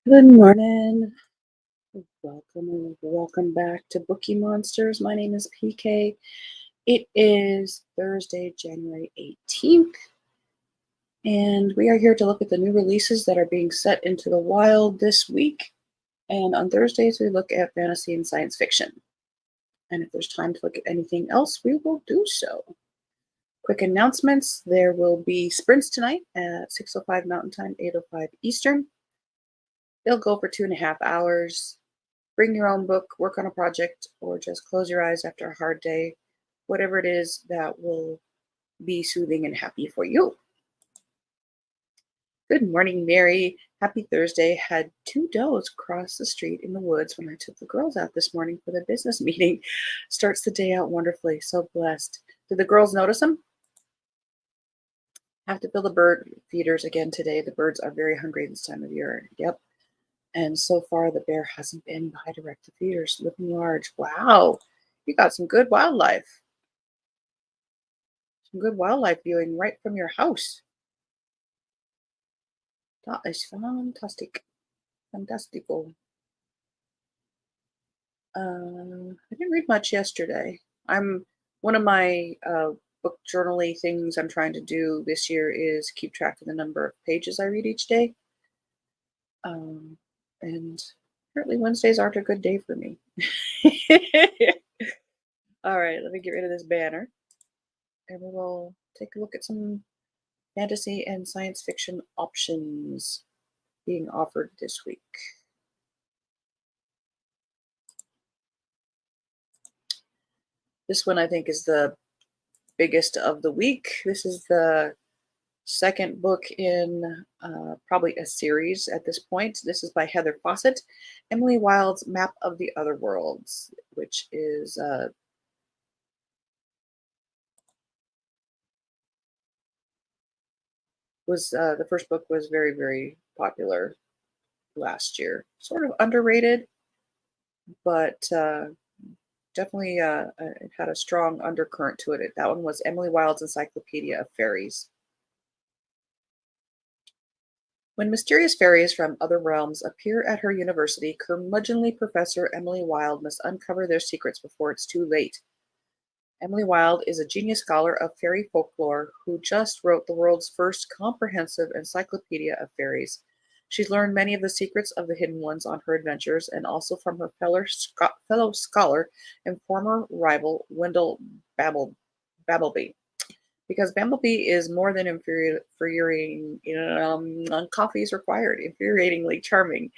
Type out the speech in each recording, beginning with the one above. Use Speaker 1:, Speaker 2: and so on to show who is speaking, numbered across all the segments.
Speaker 1: Good morning. Welcome back to Bookeemonsters. My name is PK. It is Thursday, January 18th, and we are here to look at the new releases that are being set into the wild this week. And on Thursdays, we look at fantasy and science fiction. And if there's time to look at anything else, we will do so. Quick announcements. There will be sprints tonight at 6:05 Mountain Time, 8:05 Eastern. They'll go for 2.5 hours. Bring your own book, work on a project, or just close your eyes after a hard day. Whatever it is that will be soothing and happy for you. Good morning, Mary. Happy Thursday. Had two does cross the street in the woods when I took the girls out this morning for the business meeting. Starts the day out wonderfully. So blessed. Did the girls notice them? Have to fill the bird feeders again today. The birds are very hungry this time of year. Yep. And so far, the bear hasn't been by direct to feeders, living large. Wow, you got some good wildlife. Some good wildlife viewing right from your house. That is fantastic. Fantastico. I didn't read much yesterday. One of my book journaly things I'm trying to do this year is keep track of the number of pages I read each day. And apparently Wednesdays aren't a good day for me. All right, let me get rid of this banner. And we will take a look at some fantasy and science fiction options being offered this week. This one I think is the biggest of the week. This is the second book in probably a series at this point. This is by Heather Fawcett, Emily Wilde's Map of the Other Worlds, which is the first book was very, very popular last year. Sort of underrated, but definitely it had a strong undercurrent to it. That one was Emily Wilde's Encyclopedia of Fairies. When mysterious fairies from other realms appear at her university, curmudgeonly Professor Emily Wilde must uncover their secrets before it's too late. Emily Wilde is a genius scholar of fairy folklore who just wrote the world's first comprehensive encyclopedia of fairies. She's learned many of the secrets of the hidden ones on her adventures and also from her fellow scholar and former rival Wendell Babbleby. Because Bumblebee is more than infuriating, coffee is required, infuriatingly charming.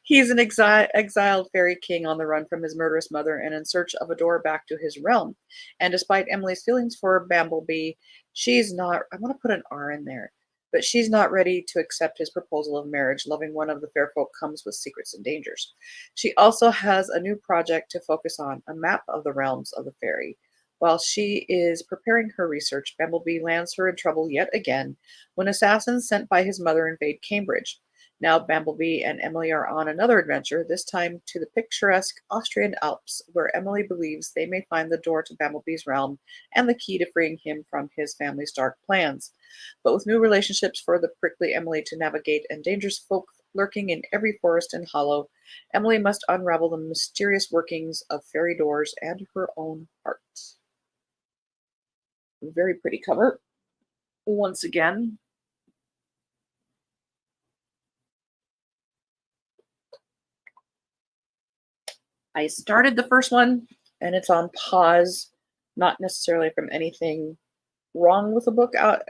Speaker 1: He's an exiled fairy king on the run from his murderous mother and in search of a door back to his realm. And despite Emily's feelings for Bumblebee, she's not, I want to put an R in there, but she's not ready to accept his proposal of marriage. Loving one of the fair folk comes with secrets and dangers. She also has a new project to focus on, a map of the realms of the fairy. While she is preparing her research, Bumblebee lands her in trouble yet again when assassins sent by his mother invade Cambridge. Now Bumblebee and Emily are on another adventure, this time to the picturesque Austrian Alps, where Emily believes they may find the door to Bumblebee's realm and the key to freeing him from his family's dark plans. But with new relationships for the prickly Emily to navigate and dangerous folk lurking in every forest and hollow, Emily must unravel the mysterious workings of fairy doors and her own heart. Very pretty cover. Once again, I started the first one and it's on pause, not necessarily from anything wrong with the book out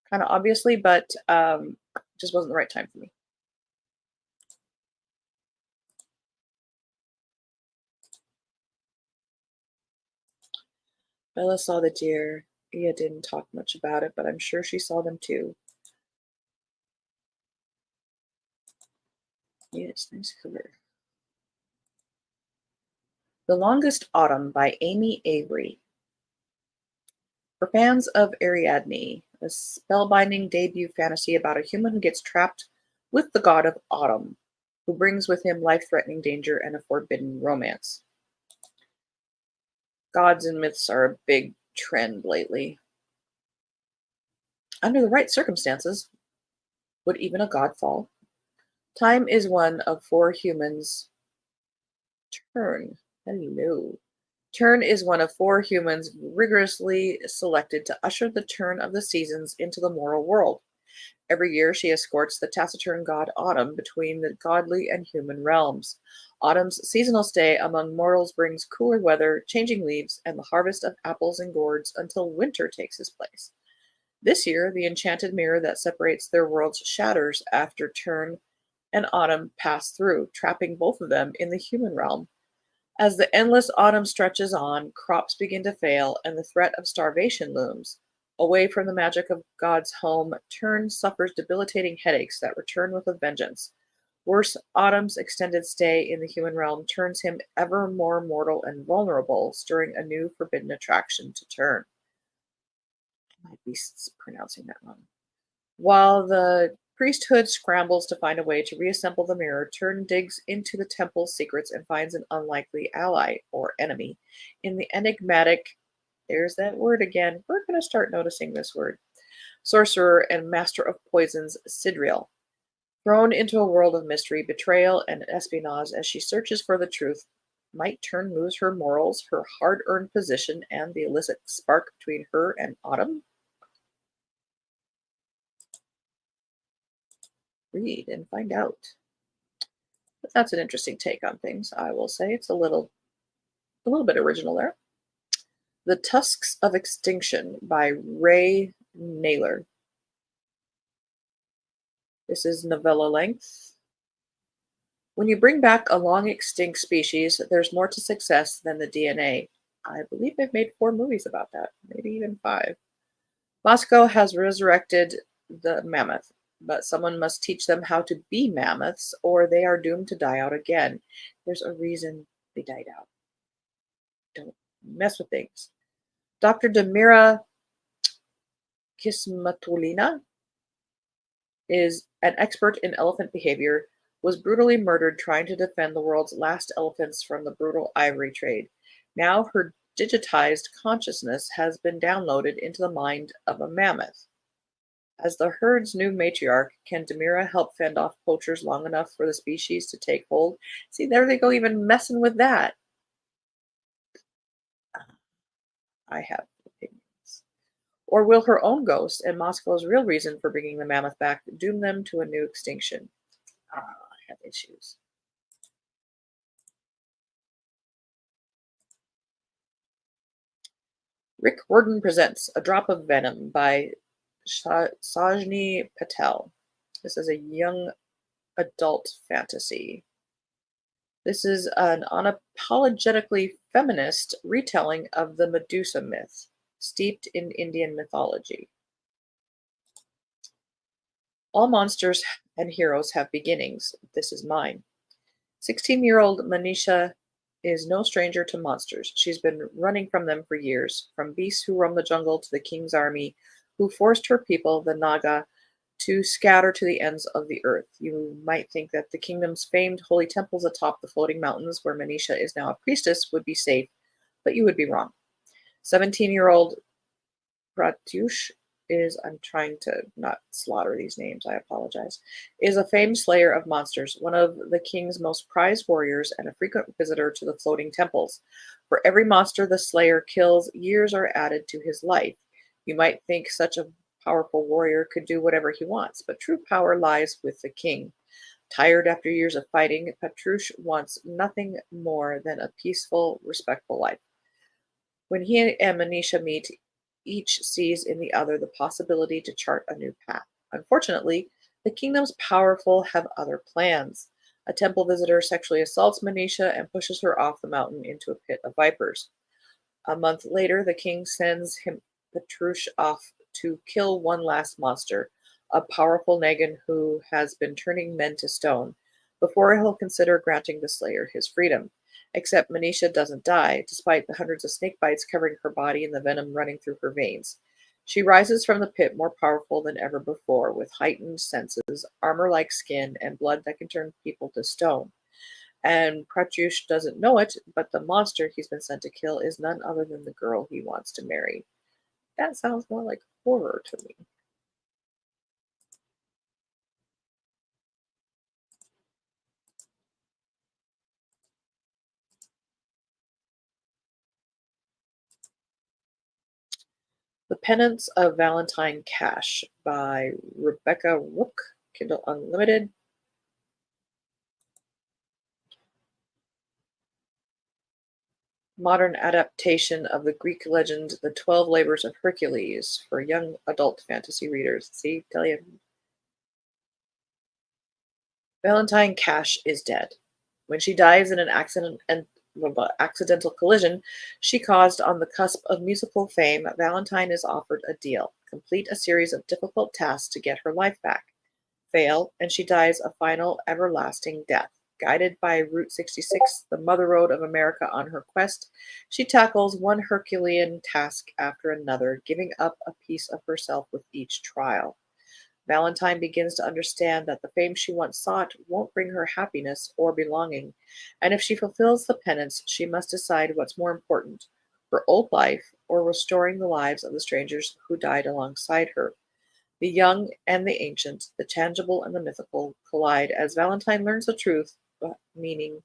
Speaker 1: kind of obviously, but just wasn't the right time for me. Bella saw the deer. Ia didn't talk much about it, but I'm sure she saw them too. Yes, nice cover. The Longest Autumn by Amy Avery. For fans of Ariadne, a spellbinding debut fantasy about a human who gets trapped with the god of autumn, who brings with him life-threatening danger and a forbidden romance. Gods and myths are a big trend lately. Under the right circumstances, would even a god fall? Time is one of four humans. Turn. Hello. Turn is one of four humans rigorously selected to usher the turn of the seasons into the moral world. Every year she escorts the taciturn god Autumn between the godly and human realms. Autumn's seasonal stay among mortals brings cooler weather, changing leaves, and the harvest of apples and gourds until winter takes its place. This year, the enchanted mirror that separates their worlds shatters after Turn and Autumn pass through, trapping both of them in the human realm. As the endless autumn stretches on, crops begin to fail, and the threat of starvation looms. Away from the magic of God's home, Turn suffers debilitating headaches that return with a vengeance. Worse, Autumn's extended stay in the human realm turns him ever more mortal and vulnerable, stirring a new forbidden attraction to Turn. I might be pronouncing that wrong. While the priesthood scrambles to find a way to reassemble the mirror, Turn digs into the temple's secrets and finds an unlikely ally, or enemy, in the enigmatic, there's that word again, we're going to start noticing this word, sorcerer and master of poisons, Sidriel. Thrown into a world of mystery, betrayal, and espionage as she searches for the truth, might Turn lose her morals, her hard-earned position, and the illicit spark between her and Autumn? Read and find out. But that's an interesting take on things, I will say. It's a little bit original there. The Tusks of Extinction by Ray Naylor. This is novella length. When you bring back a long extinct species, there's more to success than the DNA. I believe they've made 4 movies about that, maybe even 5. Moscow has resurrected the mammoth, but someone must teach them how to be mammoths, or they are doomed to die out again. There's a reason they died out. Don't mess with things. Dr. Demira Kismatulina is an expert in elephant behavior, was brutally murdered trying to defend the world's last elephants from the brutal ivory trade. Now her digitized consciousness has been downloaded into the mind of a mammoth. As the herd's new matriarch, can Demira help fend off poachers long enough for the species to take hold? See, there they go, even messing with that. I have opinions. Or will her own ghost and Moscow's real reason for bringing the mammoth back doom them to a new extinction? I have issues. Rick Warden presents A Drop of Venom by Sajni Patel. This is a young adult fantasy. This is an unapologetically feminist retelling of the Medusa myth, steeped in Indian mythology. All monsters and heroes have beginnings. This is mine. 16-year-old Manisha is no stranger to monsters. She's been running from them for years, from beasts who roam the jungle to the king's army, who forced her people, the Naga, to scatter to the ends of the earth. You might think that the kingdom's famed holy temples atop the floating mountains, where Manisha is now a priestess, would be safe, but you would be wrong. 17-year-old Pratyush I'm trying to not slaughter these names, I apologize, is a famed slayer of monsters, one of the king's most prized warriors and a frequent visitor to the floating temples. For every monster the slayer kills, years are added to his life. You might think such a powerful warrior could do whatever he wants, but true power lies with the king. Tired after years of fighting, Petrush wants nothing more than a peaceful, respectful life. When he and Manisha meet, each sees in the other the possibility to chart a new path. Unfortunately, the kingdom's powerful have other plans. A temple visitor sexually assaults Manisha and pushes her off the mountain into a pit of vipers. A month later, the king sends him Petrush off to kill one last monster, a powerful Negan who has been turning men to stone, before he'll consider granting the slayer his freedom. Except Manisha doesn't die, despite the hundreds of snake bites covering her body and the venom running through her veins. She rises from the pit more powerful than ever before, with heightened senses, armor-like skin, and blood that can turn people to stone. And Pratyush doesn't know it, but the monster he's been sent to kill is none other than the girl he wants to marry. That sounds more like horror to me. The Penance of Valentine Cash by Rebecca Rook, Kindle Unlimited. Modern adaptation of the Greek legend The 12 Labors of Hercules for young adult fantasy readers. See, tell you. Valentine Cash is dead. When she dies in an accidental collision she caused on the cusp of musical fame, Valentine is offered a deal: complete a series of difficult tasks to get her life back. Fail, and she dies a final, everlasting death. Guided by Route 66, the Mother Road of America, on her quest, she tackles one Herculean task after another, giving up a piece of herself with each trial. Valentine begins to understand that the fame she once sought won't bring her happiness or belonging, and if she fulfills the penance, she must decide what's more important: her old life or restoring the lives of the strangers who died alongside her. The young and the ancient, the tangible and the mythical, collide as Valentine learns the true meaning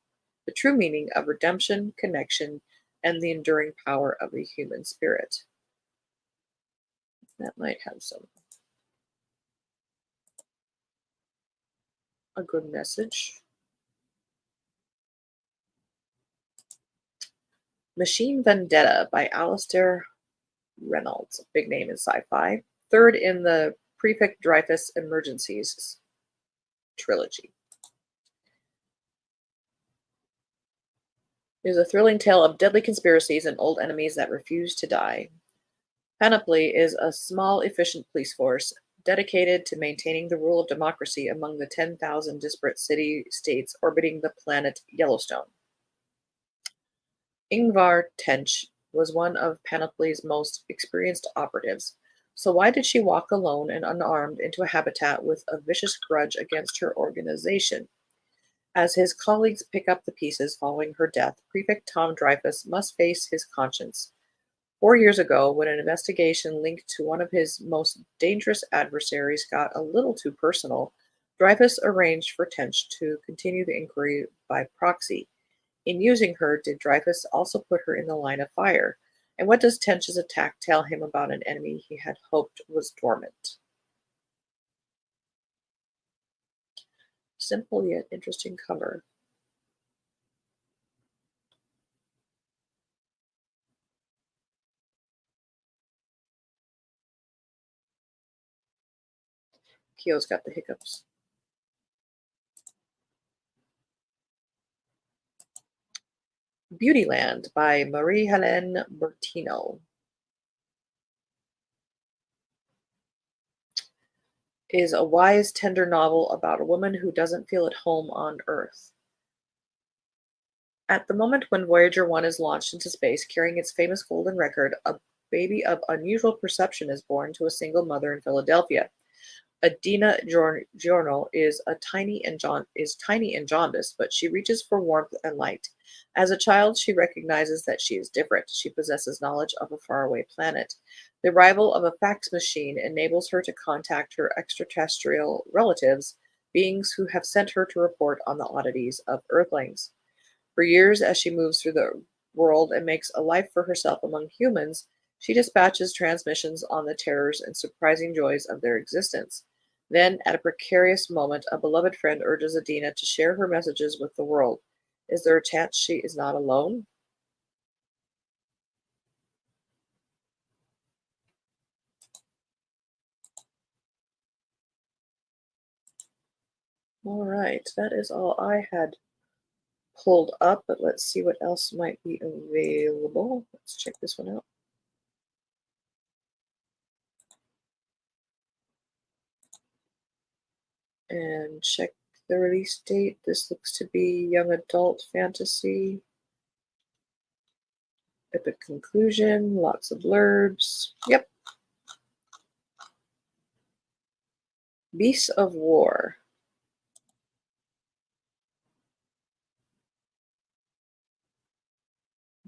Speaker 1: of redemption, connection, and the enduring power of the human spirit. That might have a good message. Machine Vendetta by Alistair Reynolds, big name in sci-fi. Third in the Prefect Dreyfus Emergencies trilogy. It is a thrilling tale of deadly conspiracies and old enemies that refuse to die. Panoply is a small, efficient police force dedicated to maintaining the rule of democracy among the 10,000 disparate city-states orbiting the planet Yellowstone. Ingvar Tench was one of Panoply's most experienced operatives, so why did she walk alone and unarmed into a habitat with a vicious grudge against her organization? As his colleagues pick up the pieces following her death, Prefect Tom Dreyfus must face his conscience. 4 years ago, when an investigation linked to one of his most dangerous adversaries got a little too personal, Dreyfus arranged for Tench to continue the inquiry by proxy. In using her, did Dreyfus also put her in the line of fire? And what does Tench's attack tell him about an enemy he had hoped was dormant? Simple yet interesting cover. Kyo's got the hiccups. Beautyland by Marie-Helene Bertino is a wise, tender novel about a woman who doesn't feel at home on Earth. At the moment when Voyager 1 is launched into space, carrying its famous golden record, a baby of unusual perception is born to a single mother in Philadelphia. Adina Giorno is tiny and jaundiced, but she reaches for warmth and light. As a child, she recognizes that she is different. She possesses knowledge of a faraway planet. The arrival of a fax machine enables her to contact her extraterrestrial relatives, beings who have sent her to report on the oddities of Earthlings. For years, as she moves through the world and makes a life for herself among humans, she dispatches transmissions on the terrors and surprising joys of their existence. Then, at a precarious moment, a beloved friend urges Adina to share her messages with the world. Is there a chance she is not alone? All right, that is all I had pulled up, but let's see what else might be available. Let's check this one out. And check the release date. This looks to be young adult fantasy. Epic conclusion, lots of blurbs. Yep. Beasts of War.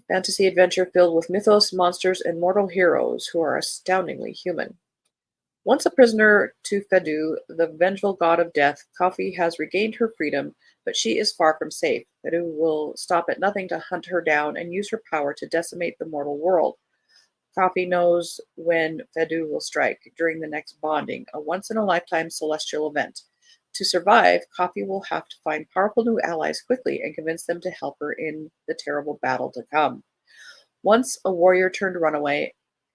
Speaker 1: Fantasy adventure filled with mythos, monsters, and mortal heroes who are astoundingly human. Once a prisoner to Fedu, the vengeful god of death, Coffee has regained her freedom, but she is far from safe. Fedu will stop at nothing to hunt her down and use her power to decimate the mortal world. Coffee knows when Fedu will strike during the next bonding, a once in a lifetime celestial event. To survive, Coffee will have to find powerful new allies quickly and convince them to help her in the terrible battle to come. Once a warrior turned runaway,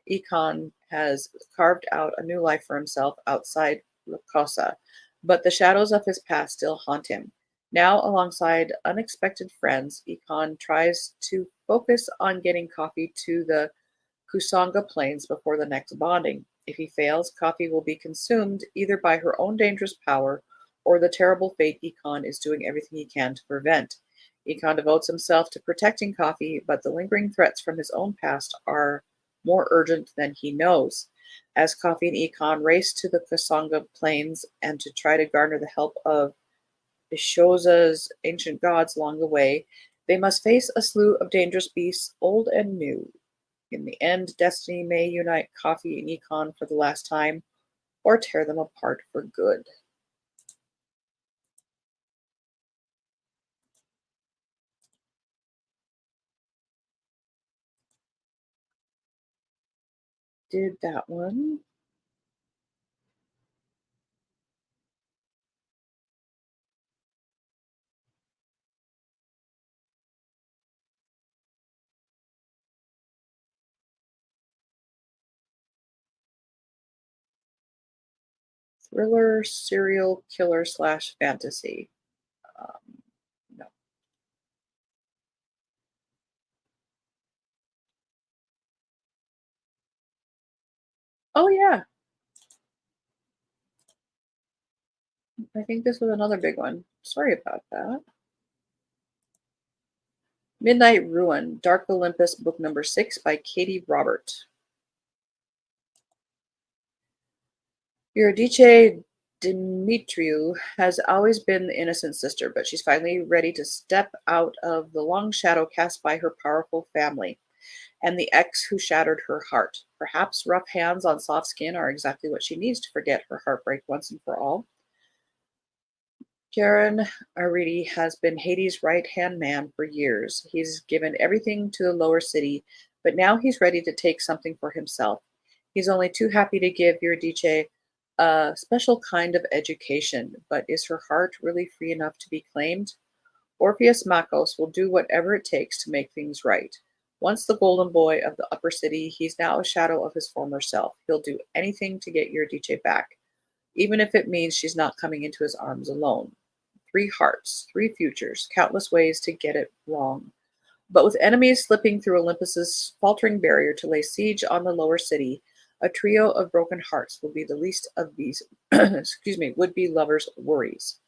Speaker 1: Ekon has carved out a new life for himself outside Lukosa, but the shadows of his past still haunt him. Now, alongside unexpected friends, Ekon tries to focus on getting Coffee to the Kusanga Plains before the next bonding. If he fails, Coffee will be consumed either by her own dangerous power or the terrible fate Ekon is doing everything he can to prevent. Ekon devotes himself to protecting Coffee, but the lingering threats from his own past are more urgent than he knows. As Coffee and Ekon race to the Kusanga Plains and to try to garner the help of Ishoza's ancient gods along the way, they must face a slew of dangerous beasts, old and new. In the end, destiny may unite Coffee and Econ for the last time, or tear them apart for good. Did that one. Thriller, serial killer slash fantasy. Um, no. Oh, yeah. I think this was another big one. Sorry about that. Midnight Ruin, Dark Olympus, book number 6 by Katie Robert. Eurydice Dimitriou has always been the innocent sister, but she's finally ready to step out of the long shadow cast by her powerful family and the ex who shattered her heart. Perhaps rough hands on soft skin are exactly what she needs to forget her heartbreak once and for all. Kieran Aridi has been Hades' right-hand man for years. He's given everything to the lower city, but now he's ready to take something for himself. He's only too happy to give Eurydice a special kind of education, but is her heart really free enough to be claimed? Orpheus Makos will do whatever it takes to make things right. Once the golden boy of the upper city, he's now a shadow of his former self. He'll do anything to get Eurydice back, even if it means she's not coming into his arms alone. Three hearts, three futures, countless ways to get it wrong. But with enemies slipping through Olympus's faltering barrier to lay siege on the lower city, a trio of broken hearts will be the least of these would-be lovers' worries.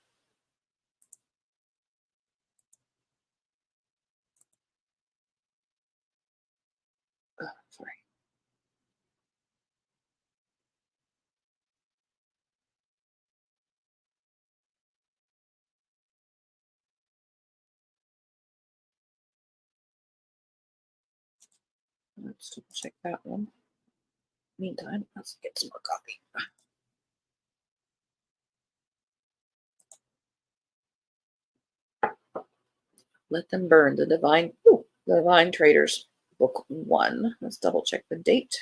Speaker 1: Sorry. Let's double check that one. Meantime, let's get some more coffee. Let Them Burn, the Divine Traders, Book 1. Let's double check the date.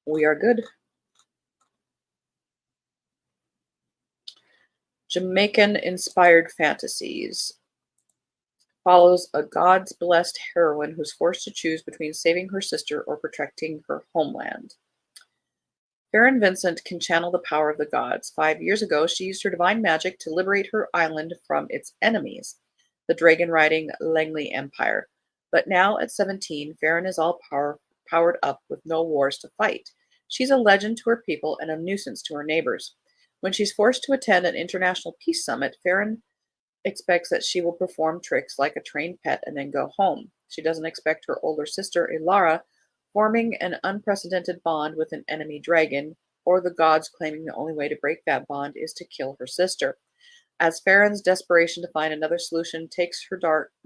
Speaker 1: We are good. Jamaican inspired fantasies follows a God's blessed heroine who's forced to choose between saving her sister or protecting her homeland. Baron Vincent can channel the power of the gods. 5 years ago, she used her divine magic to liberate her island from its enemies, the dragon riding Langley Empire. But now, at 17, Farron is all powered up with no wars to fight. She's a legend to her people and a nuisance to her neighbors. When she's forced to attend an international peace summit, Farron expects that she will perform tricks like a trained pet and then go home. She doesn't expect her older sister, Ilara, forming an unprecedented bond with an enemy dragon, or the gods claiming the only way to break that bond is to kill her sister. As Farron's desperation to find another solution takes her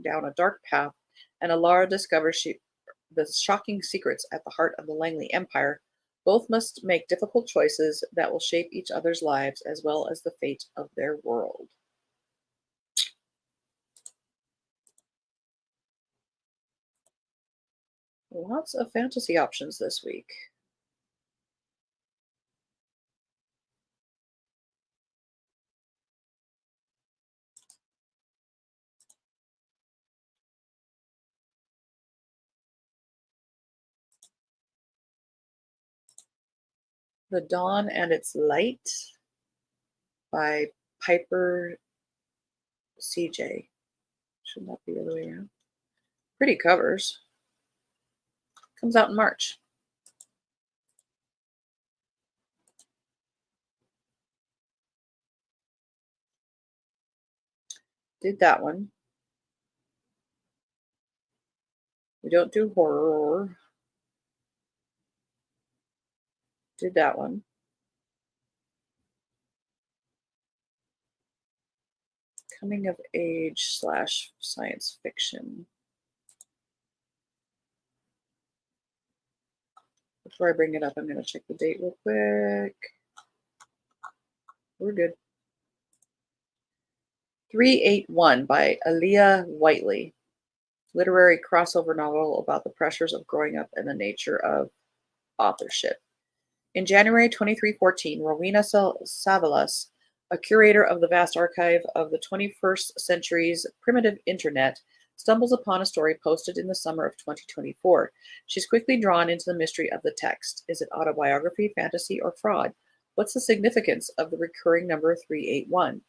Speaker 1: down a dark path, and Ilara discovers the shocking secrets at the heart of the Langley Empire, both must make difficult choices that will shape each other's lives as well as the fate of their world. Lots of fantasy options this week. The Dawn and Its Light by Piper CJ. Should not be the other way around. Pretty covers. Comes out in March. Did that one. We don't do horror. Did that one. Coming of age / science fiction. Before I bring it up, I'm going to check the date real quick. We're good. 381 by Aaliyah Whiteley. Literary crossover novel about the pressures of growing up and the nature of authorship. In January 2314, Rowena Savalas, a curator of the vast archive of the 21st century's primitive internet, stumbles upon a story posted in the summer of 2024. She's quickly drawn into the mystery of the text. Is it autobiography, fantasy, or fraud? What's the significance of the recurring number 381?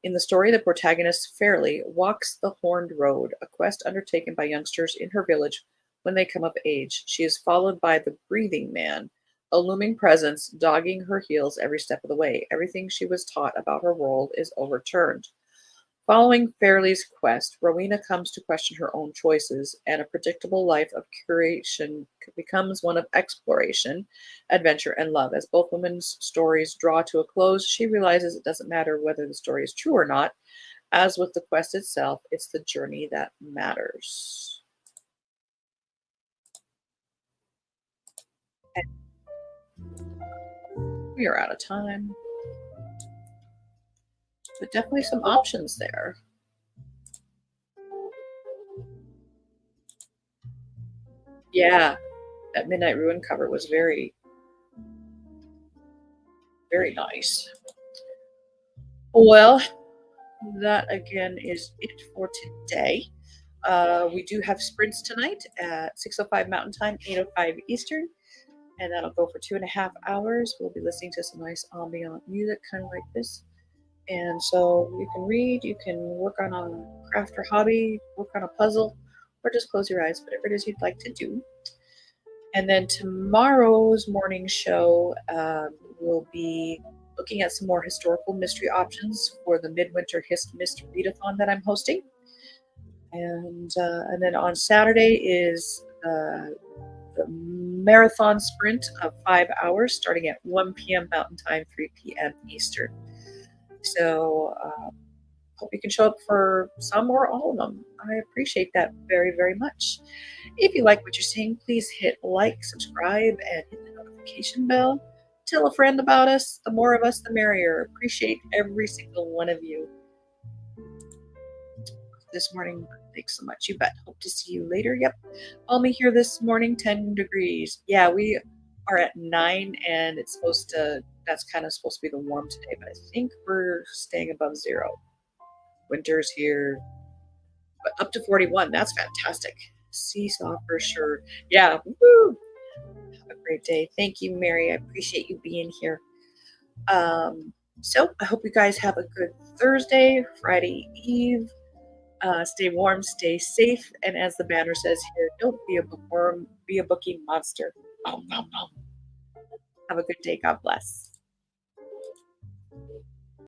Speaker 1: In the story, the protagonist Fairly walks the Horned Road, a quest undertaken by youngsters in her village when they come of age. She is followed by the Breathing Man, a looming presence dogging her heels every step of the way. Everything she was taught about her world is overturned. Following Fairley's quest, Rowena comes to question her own choices, and a predictable life of curation becomes one of exploration, adventure, and love. As both women's stories draw to a close, she realizes it doesn't matter whether the story is true or not. As with the quest itself, it's the journey that matters. And we are out of time, but definitely some options there. Yeah, that Midnight Ruin cover was very, very nice. Well, that again is it for today. We do have sprints tonight at 6:05 Mountain Time, 8:05 Eastern, and that'll go for 2.5 hours. We'll be listening to some nice ambient music, kind of like this. And so you can read, you can work on a craft or hobby, work on a puzzle, or just close your eyes, whatever it is you'd like to do. And then tomorrow's morning show will be looking at some more historical mystery options for the Midwinter Mystery Readathon that I'm hosting. And then on Saturday is the marathon sprint of 5 hours, starting at 1 p.m. Mountain Time, 3 p.m. Eastern. So hope you can show up for some or all of them. I appreciate that very, very much. If you like what you're seeing, please hit like, subscribe, and hit the notification bell. Tell a friend about us. The more of us, the merrier. Appreciate every single one of you. This morning, thanks so much. You bet. Hope to see you later. Yep. Only here this morning, 10 degrees. Yeah, we are at 9, and it's supposed to, that's kind of supposed to be the warm today, but I think we're staying above 0. Winter's here, but up to 41. That's fantastic. Seesaw for sure. Yeah. Woo! Have a great day. Thank you, Mary. I appreciate you being here. So I hope you guys have a good Thursday, Friday Eve. Stay warm, stay safe, and as the banner says here, don't be a bookworm, be a bookie monster. Nom, nom, nom. Have a good day. God bless.